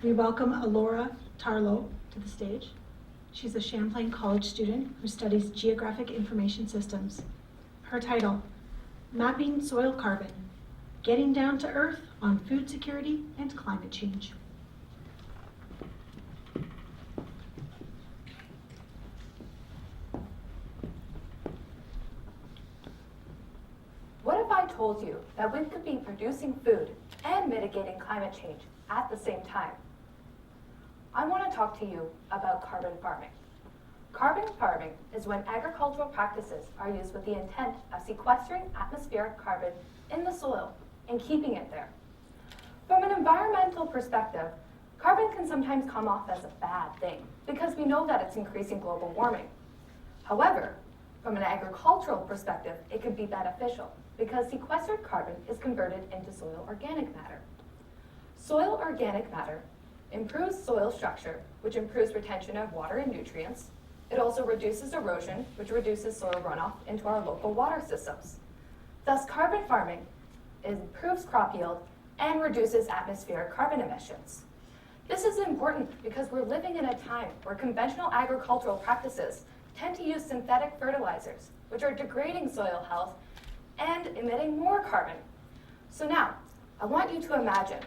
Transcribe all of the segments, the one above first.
We welcome Elora Tarlo to the stage. She's a Champlain College student who studies geographic information systems. Her title, Mapping Soil Carbon, Getting Down to Earth on Food Security and Climate Change. What if I told you that we could be producing food and mitigating climate change at the same time? I want to talk to you about carbon farming. Carbon farming is when agricultural practices are used with the intent of sequestering atmospheric carbon in the soil and keeping it there. From an environmental perspective, carbon can sometimes come off as a bad thing because we know that it's increasing global warming. However, from an agricultural perspective, it can be beneficial because sequestered carbon is converted into soil organic matter. Soil organic matter improves soil structure, which improves retention of water and nutrients. It also reduces erosion, which reduces soil runoff into our local water systems. Thus, carbon farming improves crop yield and reduces atmospheric carbon emissions. This is important because we're living in a time where conventional agricultural practices tend to use synthetic fertilizers, which are degrading soil health and emitting more carbon. So now, I want you to imagine,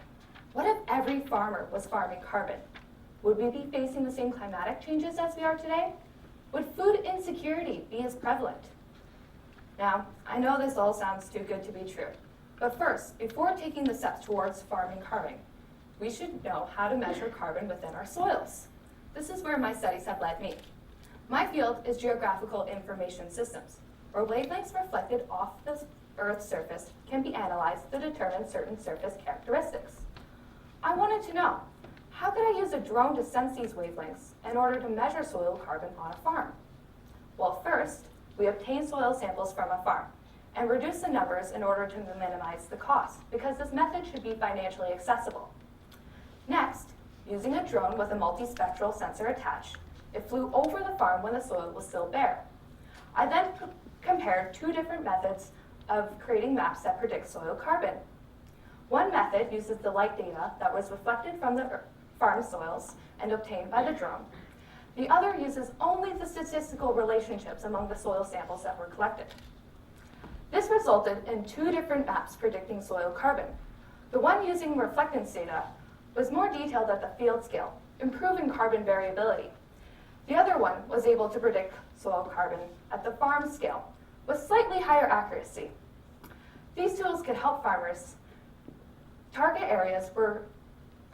what if every farmer was farming carbon? Would we be facing the same climatic changes as we are today? Would food insecurity be as prevalent? Now, I know this all sounds too good to be true, but first, before taking the steps towards farming carbon, we should know how to measure carbon within our soils. This is where my studies have led me. My field is geographical information systems, where wavelengths reflected off the Earth's surface can be analyzed to determine certain surface characteristics. I wanted to know, how could I use a drone to sense these wavelengths in order to measure soil carbon on a farm? Well, first, we obtain soil samples from a farm and reduce the numbers in order to minimize the cost, because this method should be financially accessible. Next, using a drone with a multispectral sensor attached, it flew over the farm when the soil was still bare. I then compared two different methods of creating maps that predict soil carbon. One method uses the light data that was reflected from the farm soils and obtained by the drone. The other uses only the statistical relationships among the soil samples that were collected. This resulted in two different maps predicting soil carbon. The one using reflectance data was more detailed at the field scale, improving carbon variability. The other one was able to predict soil carbon at the farm scale with slightly higher accuracy. These tools could help farmers target areas where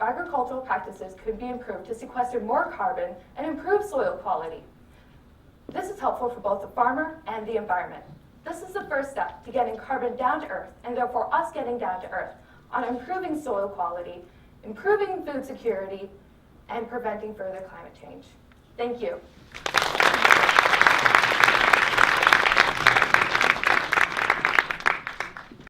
agricultural practices could be improved to sequester more carbon and improve soil quality. This is helpful for both the farmer and the environment. This is the first step to getting carbon down to earth, and therefore us getting down to earth on improving soil quality, improving food security, and preventing further climate change. Thank you.